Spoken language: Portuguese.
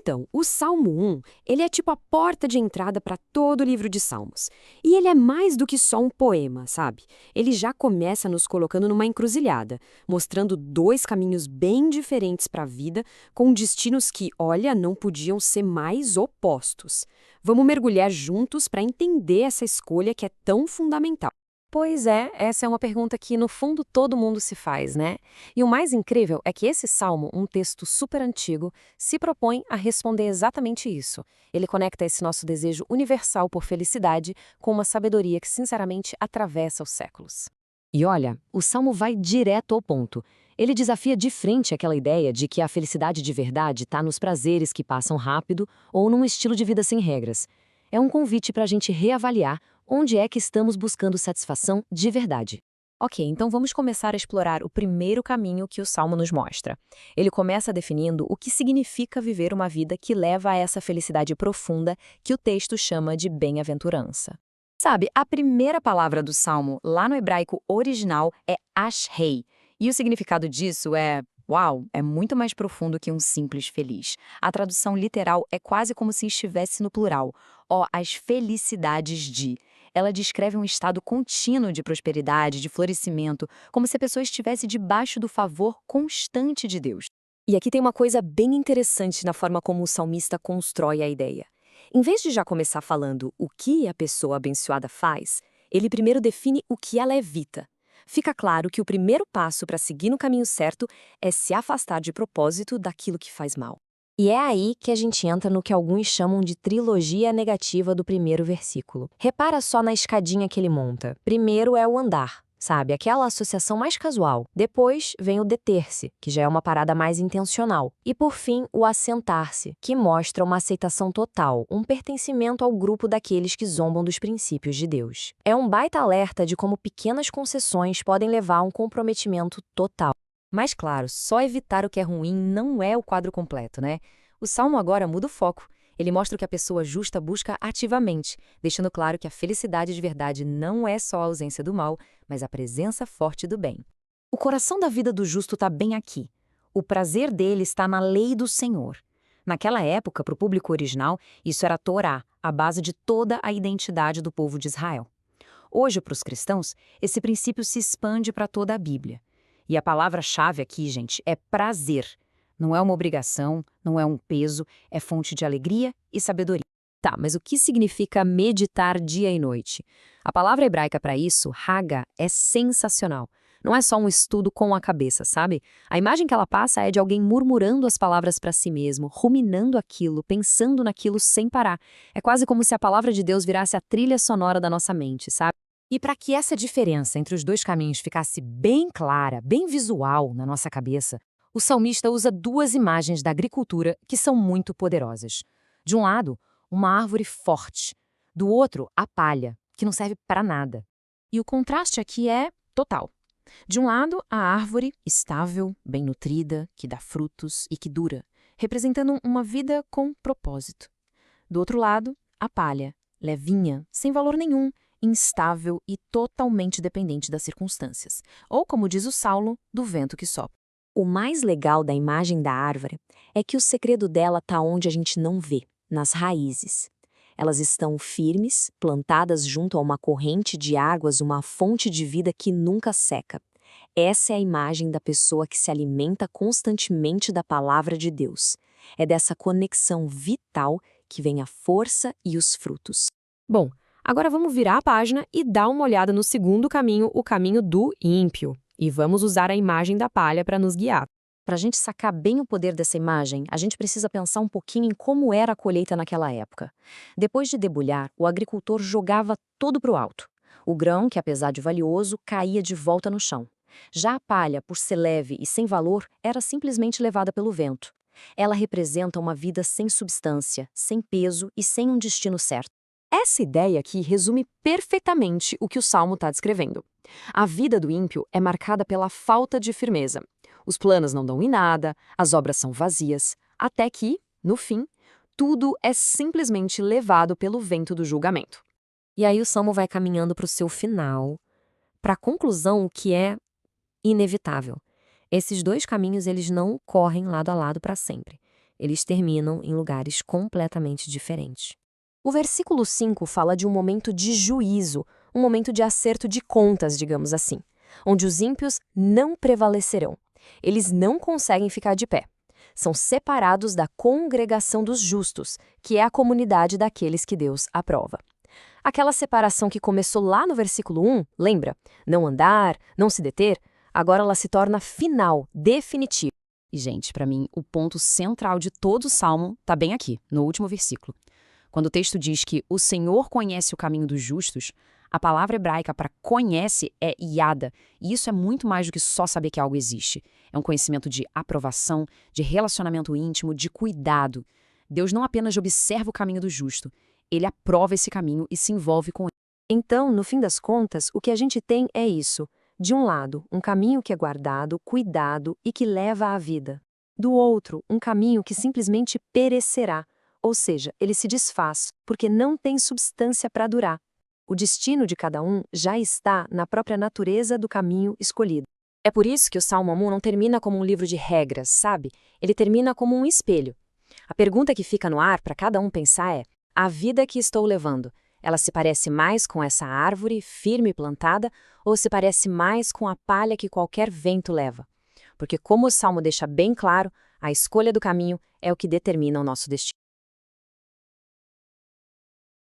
Então, o Salmo 1, ele é tipo a porta de entrada para todo o livro de Salmos. E ele é mais do que só um poema, sabe? Ele já começa nos colocando numa encruzilhada, mostrando dois caminhos bem diferentes para a vida, com destinos que, olha, não podiam ser mais opostos. Vamos mergulhar juntos para entender essa escolha que é tão fundamental. Pois é, essa é uma pergunta que, no fundo, todo mundo se faz, né? E o mais incrível é que esse salmo, um texto super antigo, se propõe a responder exatamente isso. Ele conecta esse nosso desejo universal por felicidade com uma sabedoria que, sinceramente, atravessa os séculos. E olha, o salmo vai direto ao ponto. Ele desafia de frente aquela ideia de que a felicidade de verdade está nos prazeres que passam rápido ou num estilo de vida sem regras. É um convite para a gente reavaliar onde é que estamos buscando satisfação de verdade. Ok, então vamos começar a explorar o primeiro caminho que o Salmo nos mostra. Ele começa definindo o que significa viver uma vida que leva a essa felicidade profunda que o texto chama de bem-aventurança. Sabe, a primeira palavra do Salmo, lá no hebraico original, é ashrei, e o significado disso é: uau, é muito mais profundo que um simples feliz. A tradução literal é quase como se estivesse no plural. Ó, as felicidades de. Ela descreve um estado contínuo de prosperidade, de florescimento, como se a pessoa estivesse debaixo do favor constante de Deus. E aqui tem uma coisa bem interessante na forma como o salmista constrói a ideia. Em vez de já começar falando o que a pessoa abençoada faz, ele primeiro define o que ela evita. Fica claro que o primeiro passo para seguir no caminho certo é se afastar de propósito daquilo que faz mal. E é aí que a gente entra no que alguns chamam de trilogia negativa do primeiro versículo. Repara só na escadinha que ele monta. Primeiro é o andar, sabe? Aquela associação mais casual. Depois vem o deter-se, que já é uma parada mais intencional. E por fim, o assentar-se, que mostra uma aceitação total, um pertencimento ao grupo daqueles que zombam dos princípios de Deus. É um baita alerta de como pequenas concessões podem levar a um comprometimento total. Mas claro, só evitar o que é ruim não é o quadro completo, né? O Salmo agora muda o foco. Ele mostra o que a pessoa justa busca ativamente, deixando claro que a felicidade de verdade não é só a ausência do mal, mas a presença forte do bem. O coração da vida do justo está bem aqui. O prazer dele está na lei do Senhor. Naquela época, para o público original, isso era a Torá, a base de toda a identidade do povo de Israel. Hoje, para os cristãos, esse princípio se expande para toda a Bíblia. E a palavra-chave aqui, gente, é prazer. Não é uma obrigação, não é um peso, é fonte de alegria e sabedoria. Tá, mas o que significa meditar dia e noite? A palavra hebraica para isso, haga, é sensacional. Não é só um estudo com a cabeça, sabe? A imagem que ela passa é de alguém murmurando as palavras para si mesmo, ruminando aquilo, pensando naquilo sem parar. É quase como se a palavra de Deus virasse a trilha sonora da nossa mente, sabe? E para que essa diferença entre os dois caminhos ficasse bem clara, bem visual na nossa cabeça, o salmista usa duas imagens da agricultura que são muito poderosas. De um lado, uma árvore forte. Do outro, a palha, que não serve para nada. E o contraste aqui é total. De um lado, a árvore estável, bem nutrida, que dá frutos e que dura, representando uma vida com propósito. Do outro lado, a palha, levinha, sem valor nenhum, instável e totalmente dependente das circunstâncias, ou, como diz o Saulo, do vento que sopra. O mais legal da imagem da árvore é que o segredo dela está onde a gente não vê, nas raízes. Elas estão firmes, plantadas junto a uma corrente de águas, uma fonte de vida que nunca seca. Essa é a imagem da pessoa que se alimenta constantemente da palavra de Deus. É dessa conexão vital que vem a força e os frutos. Bom, agora vamos virar a página e dar uma olhada no segundo caminho, o caminho do ímpio. E vamos usar a imagem da palha para nos guiar. Para a gente sacar bem o poder dessa imagem, a gente precisa pensar um pouquinho em como era a colheita naquela época. Depois de debulhar, o agricultor jogava tudo para o alto. O grão, que apesar de valioso, caía de volta no chão. Já a palha, por ser leve e sem valor, era simplesmente levada pelo vento. Ela representa uma vida sem substância, sem peso e sem um destino certo. Essa ideia aqui resume perfeitamente o que o Salmo está descrevendo. A vida do ímpio é marcada pela falta de firmeza. Os planos não dão em nada, as obras são vazias, até que, no fim, tudo é simplesmente levado pelo vento do julgamento. E aí o Salmo vai caminhando para o seu final, para a conclusão que é inevitável. Esses dois caminhos eles não correm lado a lado para sempre. Eles terminam em lugares completamente diferentes. O versículo 5 fala de um momento de juízo, um momento de acerto de contas, digamos assim, onde os ímpios não prevalecerão. Eles não conseguem ficar de pé. São separados da congregação dos justos, que é a comunidade daqueles que Deus aprova. Aquela separação que começou lá no versículo 1, lembra? Não andar, não se deter, agora ela se torna final, definitiva. E, gente, para mim, o ponto central de todo o Salmo está bem aqui, no último versículo. Quando o texto diz que o Senhor conhece o caminho dos justos, a palavra hebraica para conhece é yada, e isso é muito mais do que só saber que algo existe. É um conhecimento de aprovação, de relacionamento íntimo, de cuidado. Deus não apenas observa o caminho do justo, ele aprova esse caminho e se envolve com ele. Então, no fim das contas, o que a gente tem é isso. De um lado, um caminho que é guardado, cuidado e que leva à vida. Do outro, um caminho que simplesmente perecerá, ou seja, ele se desfaz, porque não tem substância para durar. O destino de cada um já está na própria natureza do caminho escolhido. É por isso que o Salmo 1 não termina como um livro de regras, sabe? Ele termina como um espelho. A pergunta que fica no ar para cada um pensar é: a vida que estou levando, ela se parece mais com essa árvore firme plantada ou se parece mais com a palha que qualquer vento leva? Porque, como o Salmo deixa bem claro, a escolha do caminho é o que determina o nosso destino.